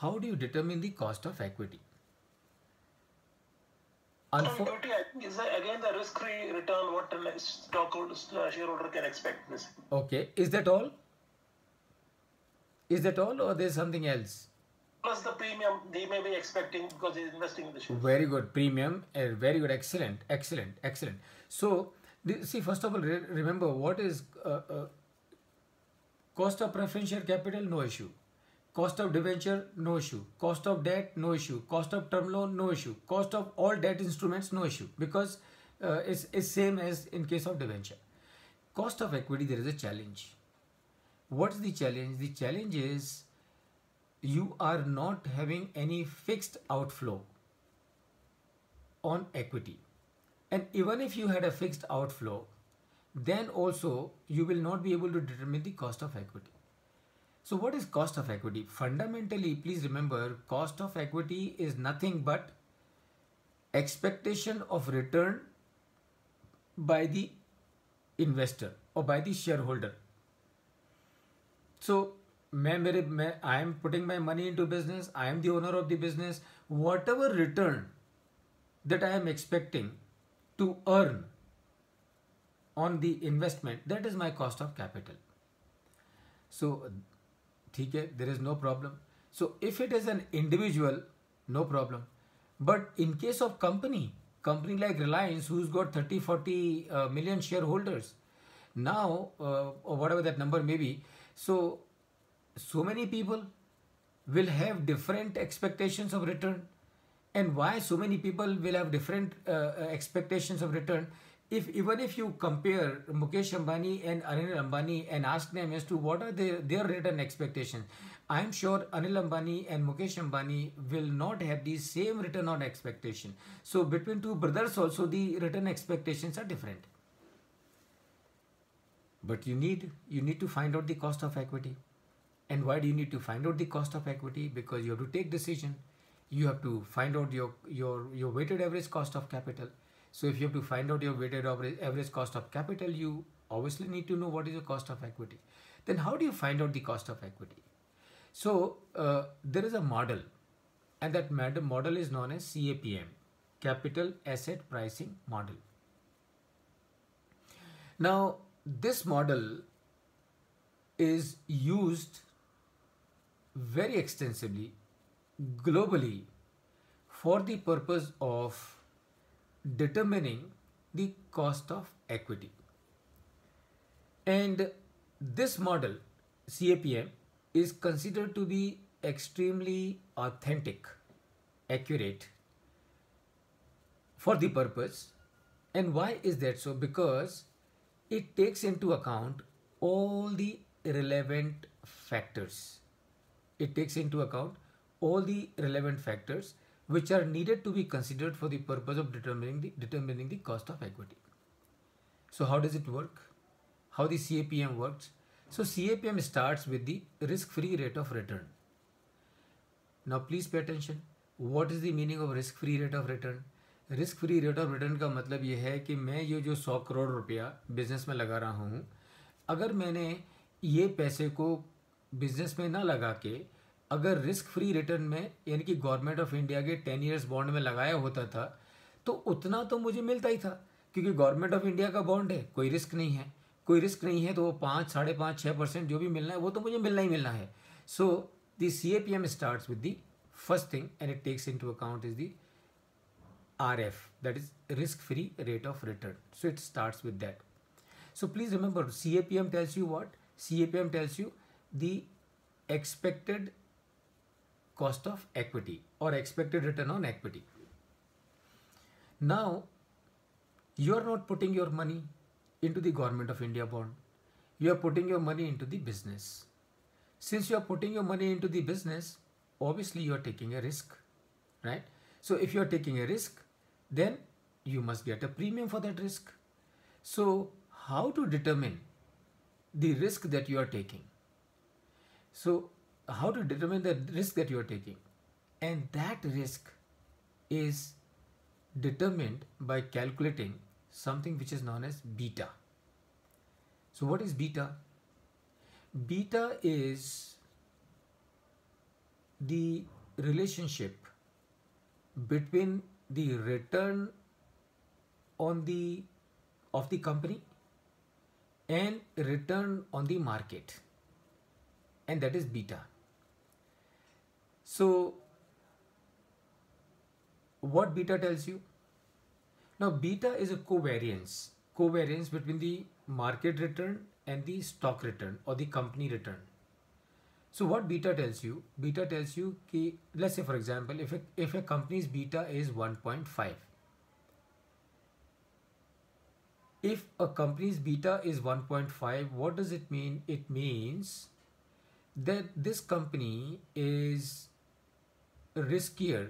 how do you determine the cost of equity? Equity, I think, is again the risk-free return what a stockholder shareholder can expect. Okay, is that all? Is that all, or there's something else? Plus the premium they may be expecting because they're investing in the shares. Very good. Premium, very good. Excellent, excellent, excellent. So, see, first of all, remember what is cost of preferential capital, no issue. Cost of debenture, no issue. Cost of debt, no issue. Cost of term loan, no issue. Cost of all debt instruments, no issue, because it's same as in case of debenture. Cost of equity, there is a challenge. What's the challenge? The challenge is you are not having any fixed outflow on equity. And even if you had a fixed outflow, then also you will not be able to determine the cost of equity. So what is cost of equity? Fundamentally, please remember, cost of equity is nothing but expectation of return by the investor or by the shareholder. So I am putting my money into business, I am the owner of the business, whatever return that I am expecting to earn on the investment, that is my cost of capital. So there is no problem. So if it is an individual, no problem. But in case of company like Reliance, who's got 30-40 million shareholders, now or whatever that number may be, so many people will have different expectations of return. And why so many people will have different expectations of return? Even if you compare Mukesh Ambani and Anil Ambani and ask them as to what are their return expectations, I am sure Anil Ambani and Mukesh Ambani will not have the same return on expectation. So between two brothers also the return expectations are different. But you need to find out the cost of equity. And why do you need to find out the cost of equity? Because you have to take decision. You have to find out your weighted average cost of capital. So if you have to find out your weighted average cost of capital, you obviously need to know what is the cost of equity. Then how do you find out the cost of equity? So there is a model, and that model is known as CAPM, Capital Asset Pricing Model. Now this model is used very extensively globally for the purpose of determining the cost of equity. And this model, CAPM, is considered to be extremely authentic, accurate for the purpose. And why is that so? Because it takes into account all the relevant factors. It takes into account all the relevant factors which are needed to be considered for the purpose of determining the cost of equity. So how does it work? How the CAPM works? So CAPM starts with the risk-free rate of return. Now please pay attention. What is the meaning of risk-free rate of return? Risk-free rate of return का मतलब ये है कि मैं ये जो 100 करोड़ रुपया business में लगा रहा हूँ, अगर मैंने ये पैसे को बिजनेस में ना लगा के अगर रिस्क फ्री रिटर्न में यानी कि गवर्नमेंट ऑफ इंडिया के 10 ईयर्स बॉन्ड में लगाया होता था, तो उतना तो मुझे मिलता ही था, क्योंकि गवर्नमेंट ऑफ इंडिया का बॉन्ड है, कोई रिस्क नहीं है. कोई रिस्क नहीं है तो वो 5, 5.5, 6% जो भी मिलना है वो तो मुझे मिलना ही मिलना है. So the CAPM starts with the first thing and it takes into account is the RF, that is risk free rate of return. So it starts with that. So please remember, CAPM tells you what? CAPM tells you the expected cost of equity or expected return on equity. Now you are not putting your money into the government of India bond. You are putting your money into the business. Since you are putting your money into the business, obviously you are taking a risk, right? So if you are taking a risk, then you must get a premium for that risk. So how to determine the risk that you are taking? So how to determine the risk that you are taking? And that risk is determined by calculating something which is known as beta. So what is beta? Beta is the relationship between the return on the of the company and return on the market, and that is beta. So what beta tells you? Now beta is a covariance between the market return and the stock return or the company return. So what beta tells you? Beta tells you कि, let's say for example, if a company's beta is 1.5, if a company's beta is 1.5, what does it mean? It means that this company is riskier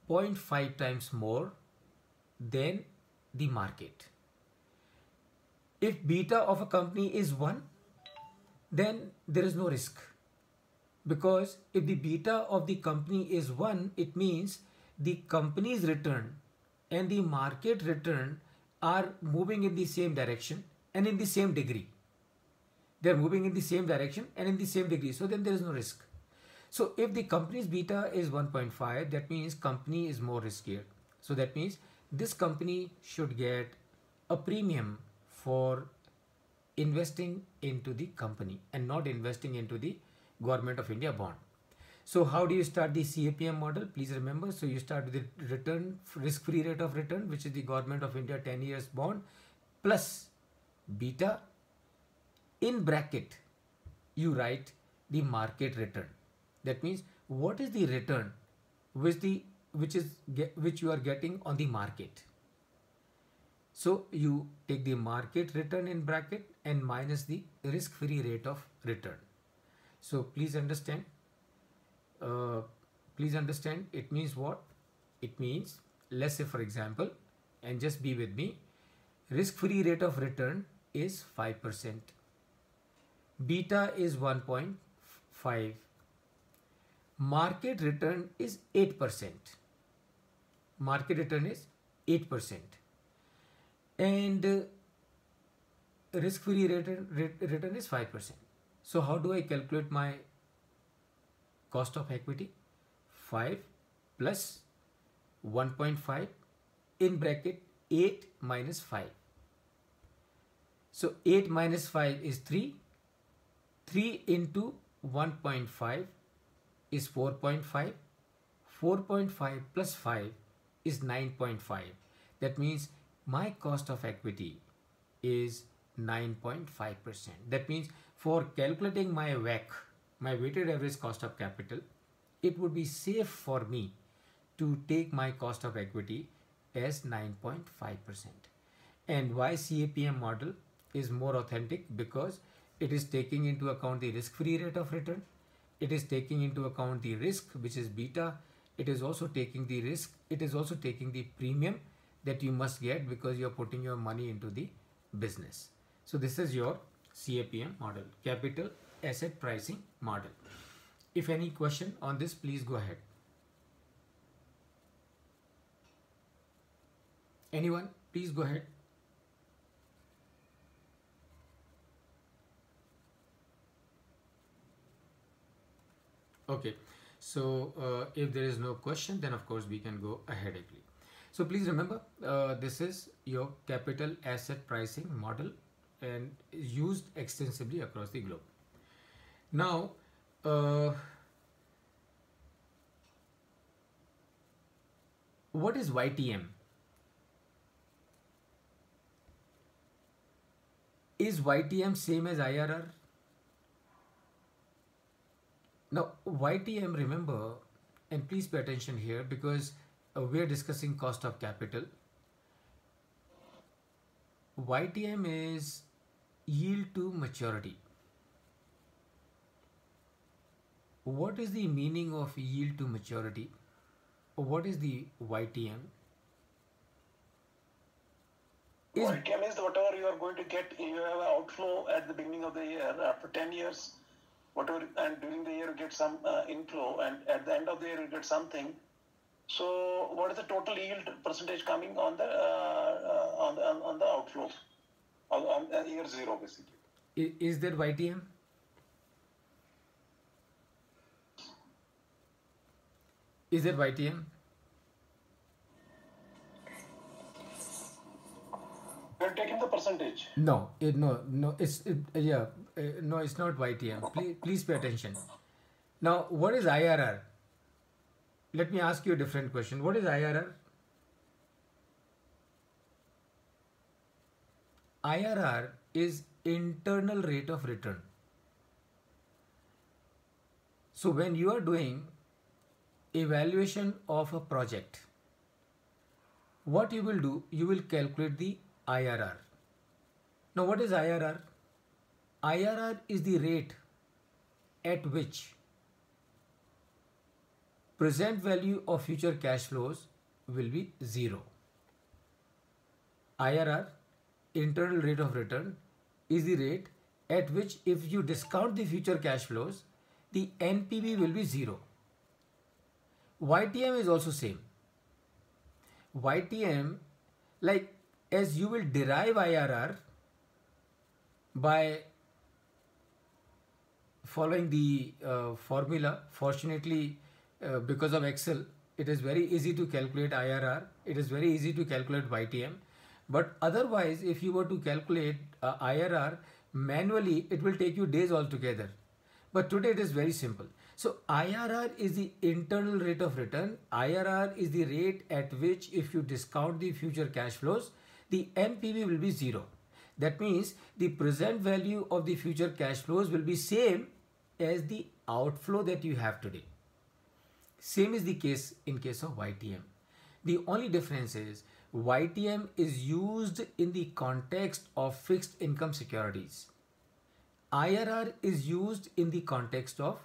0.5 times more than the market. If beta of a company is 1, then there is no risk, because if the beta of the company is 1, it means the company's return and the market return are moving in the same direction and in the same degree. They are moving in the same direction and in the same degree. So then there is no risk. So if the company's beta is 1.5, that means company is more riskier. So that means this company should get a premium for investing into the company and not investing into the Government of India bond. So how do you start the CAPM model? Please remember, so you start with the return, risk-free rate of return, which is the Government of India 10 years bond, plus beta. In bracket, you write the market return. That means what is the return which you are getting on the market. So you take the market return in bracket and minus the risk-free rate of return. So please understand. It means what? It means, let's say for example, and just be with me, risk-free rate of return is 5%. Beta is 1.5. Market return is 8%. Market return is 8%. And risk-free return is 5%. So how do I calculate my cost of equity? 5 plus 1.5 in bracket 8 minus 5. So 8 minus 5 is 3. 3 into 1.5 is 4.5. 4.5 plus 5 is 9.5. That means my cost of equity is 9.5%. That means for calculating my WACC, my weighted average cost of capital, it would be safe for me to take my cost of equity as 9.5%. And why CAPM model is more authentic? Because it is taking into account the risk-free rate of return. It is taking into account the risk, which is beta. It is also taking the risk. It is also taking the premium that you must get because you are putting your money into the business. So this is your CAPM model, capital asset pricing model. If any question on this, please go ahead. Anyone, please go ahead. Okay, so if there is no question, then of course we can go ahead. So please remember, this is your capital asset pricing model and is used extensively across the globe. Now, what is YTM? Is YTM same as IRR? Now, YTM, remember, and please pay attention here because we are discussing cost of capital. YTM is yield to maturity. What is the meaning of yield to maturity? What is the YTM? YTM is whatever you are going to get. You have an outflow at the beginning of the year. After 10 years, whatever, and during the year you get some inflow, and at the end of the year you get something. So, what is the total yield percentage coming on the outflow on year 0 basically? Is there YTM? Is it YTM? You're taking the percentage. No, no, yeah, no, it's not YTM. Please pay attention. Now, what is IRR? Let me ask you a different question. What is IRR? IRR is internal rate of return. So when you are doing evaluation of a project, what you will do, you will calculate the IRR. Now what is IRR? IRR is the rate at which present value of future cash flows will be zero. IRR, internal rate of return, is the rate at which if you discount the future cash flows, the NPV will be zero. YTM is also same. YTM, like as you will derive IRR by following the formula. Fortunately, because of Excel, it is very easy to calculate IRR. It is very easy to calculate YTM. But otherwise, if you were to calculate IRR manually, it will take you days altogether. But today it is very simple. So IRR is the internal rate of return. IRR is the rate at which if you discount the future cash flows, the NPV will be zero. That means the present value of the future cash flows will be same as the outflow that you have today. Same is the case in case of YTM. The only difference is YTM is used in the context of fixed income securities. IRR is used in the context of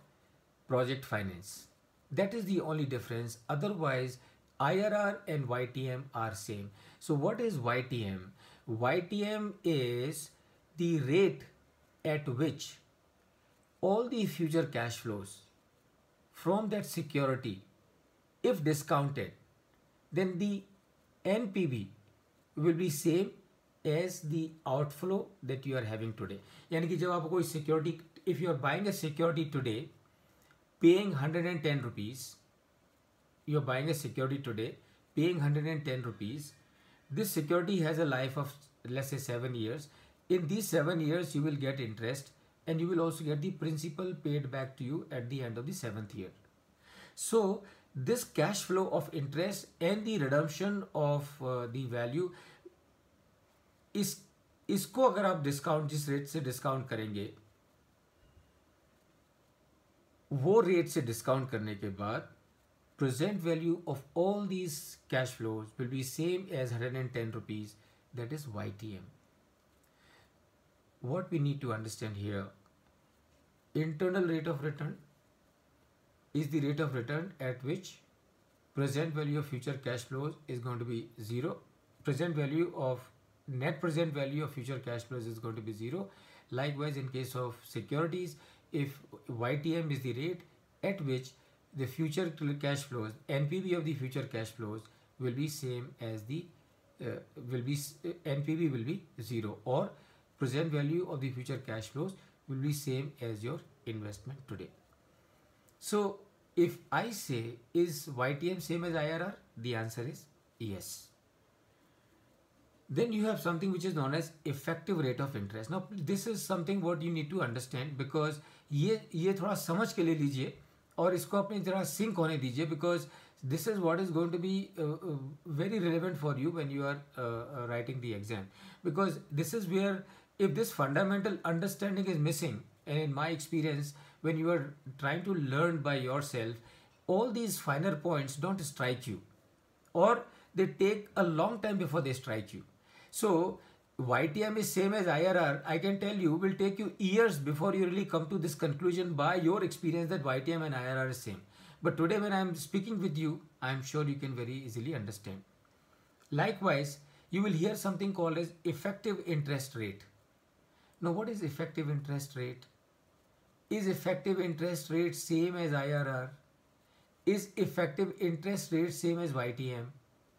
project finance. That is the only difference. Otherwise, IRR and YTM are same. So what is YTM? YTM is the rate at which all the future cash flows from that security, if discounted, then the NPV will be same as the outflow that you are having today. यानी कि जब आप कोई security, if you are buying a security today, paying 110 rupees, you are buying a security today, paying 110 rupees. This security has a life of, let's say, 7 years. In these 7 years, you will get interest and you will also get the principal paid back to you at the end of the 7th year. So this cash flow of interest and the redemption of the value इसको अगर आप discount जिस rate से discount करेंगे, वो rate से discount करने के बाद present value of all these cash flows will be same as 110 rupees. That is YTM. What we need to understand here, internal rate of return is the rate of return at which present value of future cash flows is going to be zero. Net present value of future cash flows is going to be zero. Likewise, in case of securities, if YTM is the rate at which the future cash flows, NPV of the future cash flows will be same as the NPV will be zero, or present value of the future cash flows will be same as your investment today. So if I say, is YTM same as IRR? The answer is yes. Then you have something which is known as effective rate of interest. Now this is something what you need to understand, because ये थोड़ा समझ के ले लीजिए और इसको अपनी तरह सिंक होने दीजिए, because this is what is going to be very relevant for you when you are writing the exam, because this is where, if this fundamental understanding is missing, and in my experience, when you are trying to learn by yourself, all these finer points don't strike you, or they take a long time before they strike you. So YTM is same as IRR. I can tell you, will take you years before you really come to this conclusion by your experience that YTM and IRR is same. But today when I am speaking with you, I am sure you can very easily understand. Likewise, you will hear something called as effective interest rate. Now what is effective interest rate? Is effective interest rate same as IRR? Is effective interest rate same as YTM?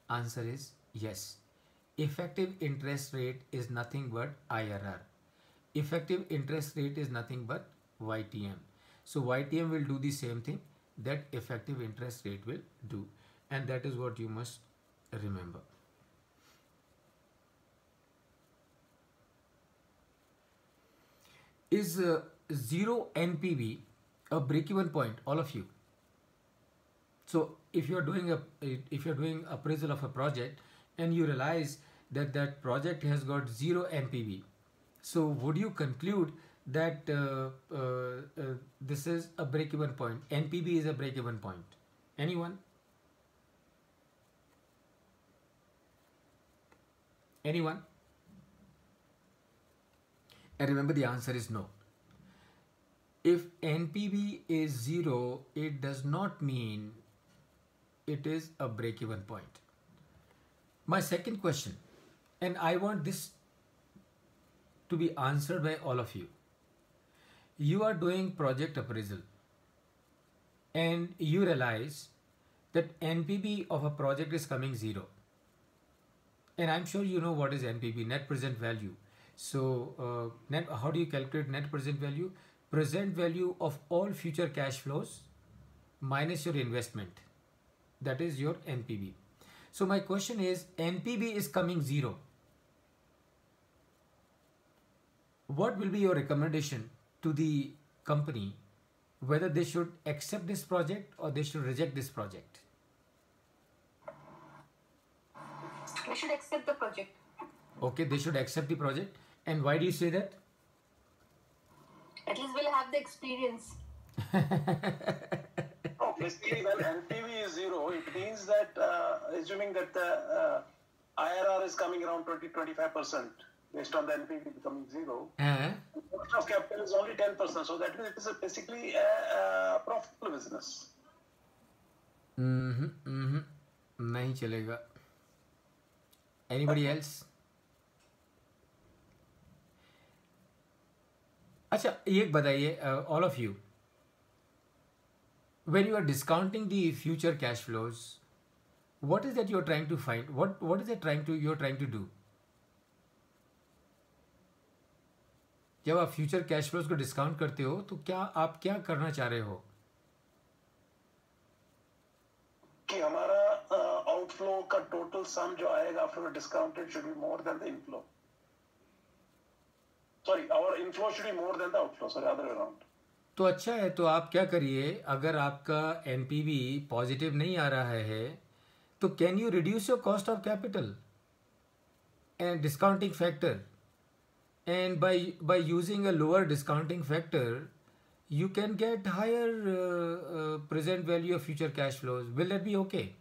Answer is yes. Effective interest rate is nothing but IRR. Effective interest rate is nothing but YTM. So YTM will do the same thing. that effective interest rate will do. And that is what you must remember. Is zero NPV a break-even point, all of you? So if you're doing appraisal of a project and you realize that that project has got zero NPV, so would you conclude that this is a break-even point? NPV is a break-even point. Anyone? Anyone? And remember, the answer is no. If NPV is zero, it does not mean it is a break-even point. My second question, and I want this to be answered by all of you. You are doing project appraisal and you realize that NPV of a project is coming zero. And I'm sure you know what is NPV, net present value. So how do you calculate net present value? Present value of all future cash flows minus your investment. That is your NPV. So my question is, NPV is coming zero. What will be your recommendation to the company whether they should accept this project or they should reject this project? We should accept the project. Okay, they should accept the project. And why do you say that? At least we'll have the experience. Oh, basically, when NPV is zero, it means that assuming that the IRR is coming around 20-25% based on the NPV becoming zero, the cost of capital is only 10%. So that means it is basically a profitable business. नहीं चलेगा. Anybody else? अच्छा, ये बताइए, all of you, when you are discounting the future cash flows, what is that you're trying to find? What is it you're trying to do? जब आप future cash flows को discount करते हो तो आप क्या करना चाह रहे हो? कि हमारा आउटफ्लो का टोटल सम जो आएगा after discounted should be more than the inflow. Sorry, our inflow should be more than the outflow. Sorry, other way around. तो अच्छा है, तो आप क्या करिए, अगर आपका NPV पॉजिटिव नहीं आ रहा है तो can you reduce your cost of capital and discounting factor, and by using a lower discounting factor you can get higher present value of future cash flows. Will that be okay?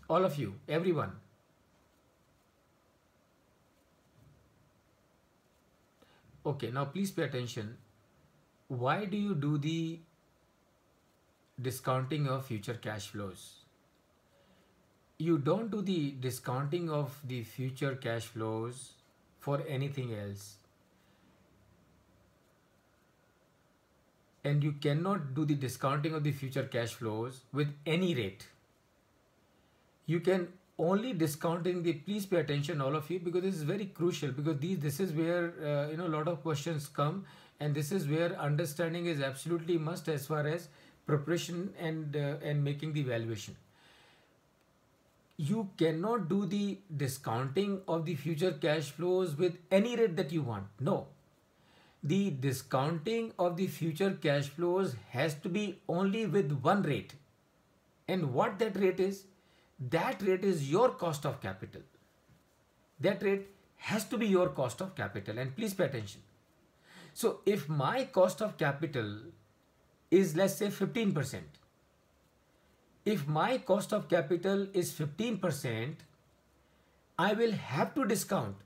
All of you, everyone. Okay, now please pay attention. Why do you do the discounting of future cash flows? You don't do the discounting of the future cash flows for anything else. And you cannot do the discounting of the future cash flows with any rate. You can only discounting the, please pay attention all of you, because this is very crucial, because this is where a lot of questions come, and this is where understanding is absolutely must as far as preparation and making the valuation. You cannot do the discounting of the future cash flows with any rate that you want. No. The discounting of the future cash flows has to be only with one rate. And what that rate is? That rate is your cost of capital. That rate has to be your cost of capital, and please pay attention. So if my cost of capital is, let's say, 15%, if my cost of capital is 15%, I will have to discount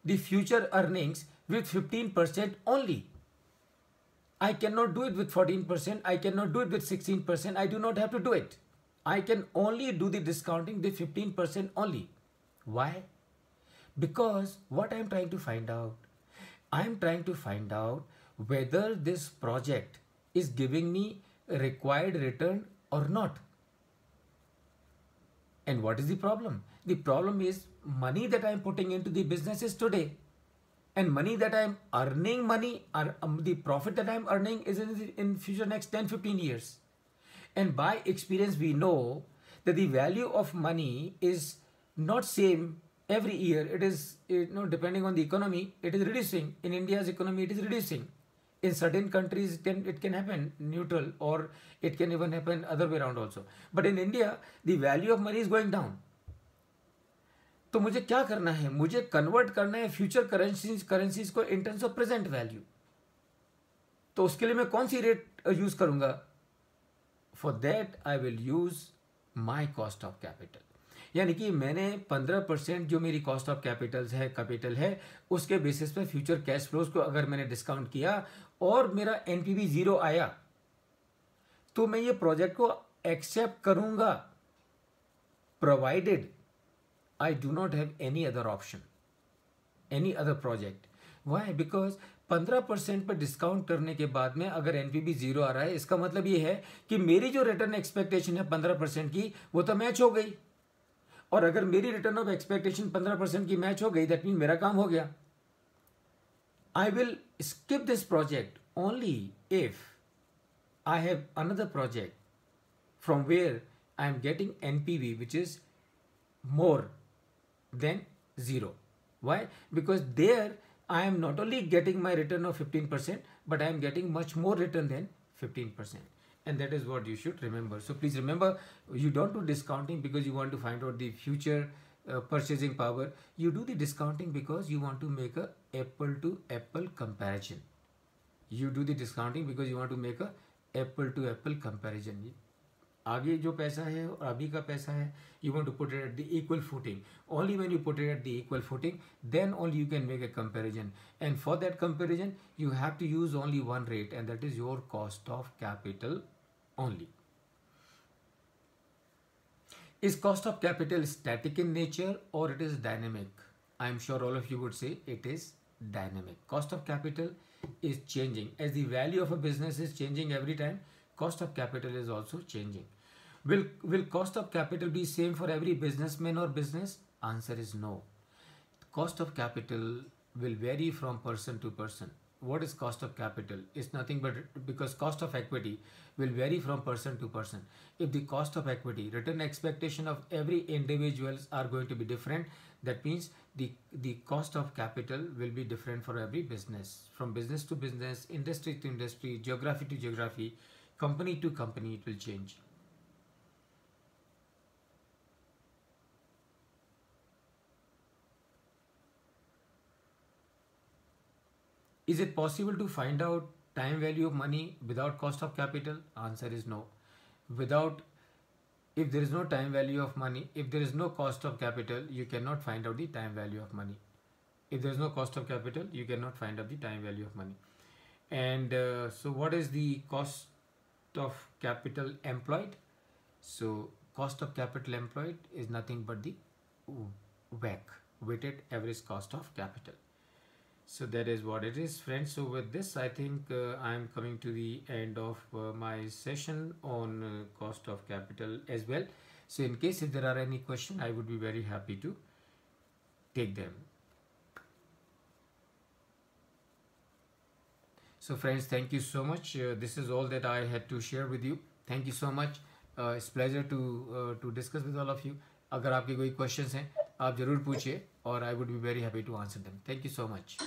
the future earnings with 15% only. I cannot do it with 14%. I cannot do it with 16%. I do not have to do it. I can only do the discounting with 15% only. Why? Because what I am trying to find out, I am trying to find out whether this project is giving me a required return or not. And what is the problem? The problem is money that I am putting into the business is today. and money that I'm earning, the profit that I'm earning is in future next 10-15 years. And by experience we know that the value of money is not same every year. It is, depending on the economy, it is reducing. In India's economy it is reducing. In certain countries it can happen neutral, or it can even happen other way around also. But in India the value of money is going down. तो मुझे क्या करना है? मुझे convert करना है future currencies को in terms of present value. तो उसके लिए मैं कौन सी रेट यूज करूंगा? For that I will use my cost of capital. यानी कि मैंने 15% जो मेरी कॉस्ट ऑफ कैपिटल है उसके बेसिस पे फ्यूचर कैश फ्लोज को अगर मैंने डिस्काउंट किया और मेरा एनपीवी 0 आया, तो मैं ये प्रोजेक्ट को एक्सेप्ट करूंगा, provided I do not have any other option, any other project. Why? Because 15% पर डिस्काउंट करने के बाद में अगर एनपीवी 0 आ रहा है, इसका मतलब ये है कि मेरी जो रिटर्न एक्सपेक्टेशन है 15% की, वो तो मैच हो गई. और अगर मेरी रिटर्न ऑफ एक्सपेक्टेशन 15% की मैच हो गई, दैट मीन मेरा काम हो गया. I will skip this project only if I have another project from where I am getting NPV which is more than 0. Why? Because there I am not only getting my return of 15%, but I am getting much more return than 15. And that is what you should remember. So please remember, you don't do discounting because you want to find out the future purchasing power. You do the discounting because you want to make a apple to apple comparison. You do the discounting because you want to make a apple to apple comparison. आगे जो पैसा है और अभी का पैसा है, you want to put it at the equal footing. Only when you put it at the equal footing, then only you can make a comparison. And for that comparison, you have to use only one rate, and that is your cost of capital only. Is cost of capital static in nature or it is dynamic? I am sure all of you would say it is dynamic. Cost of capital is changing. As the value of a business is changing every time, cost of capital is also changing. Will cost of capital be same for every businessman or business? Answer is no. Cost of capital will vary from person to person. What is cost of capital? It's nothing but because cost of equity will vary from person to person. If the cost of equity, return expectation of every individuals are going to be different, that means the cost of capital will be different for every business. From business to business, industry to industry, geography to geography, company to company, it will change. Is it possible to find out time value of money without cost of capital? Answer is no. If there is no time value of money, if there is no cost of capital, you cannot find out the time value of money. If there is no cost of capital, you cannot find out the time value of money. And so what is the cost of capital employed? So cost of capital employed is nothing but the WACC, weighted average cost of capital. So that is what it is, friends. So with this, I think I am coming to the end of my session on cost of capital as well. So in case if there are any questions, I would be very happy to take them. So friends, thank you so much. This is all that I had to share with you. Thank you so much. It's pleasure to discuss with all of you. अगर आपके कोई questions हैं, आप जरूर पूछिए और I would be very happy to answer them. Thank you so much.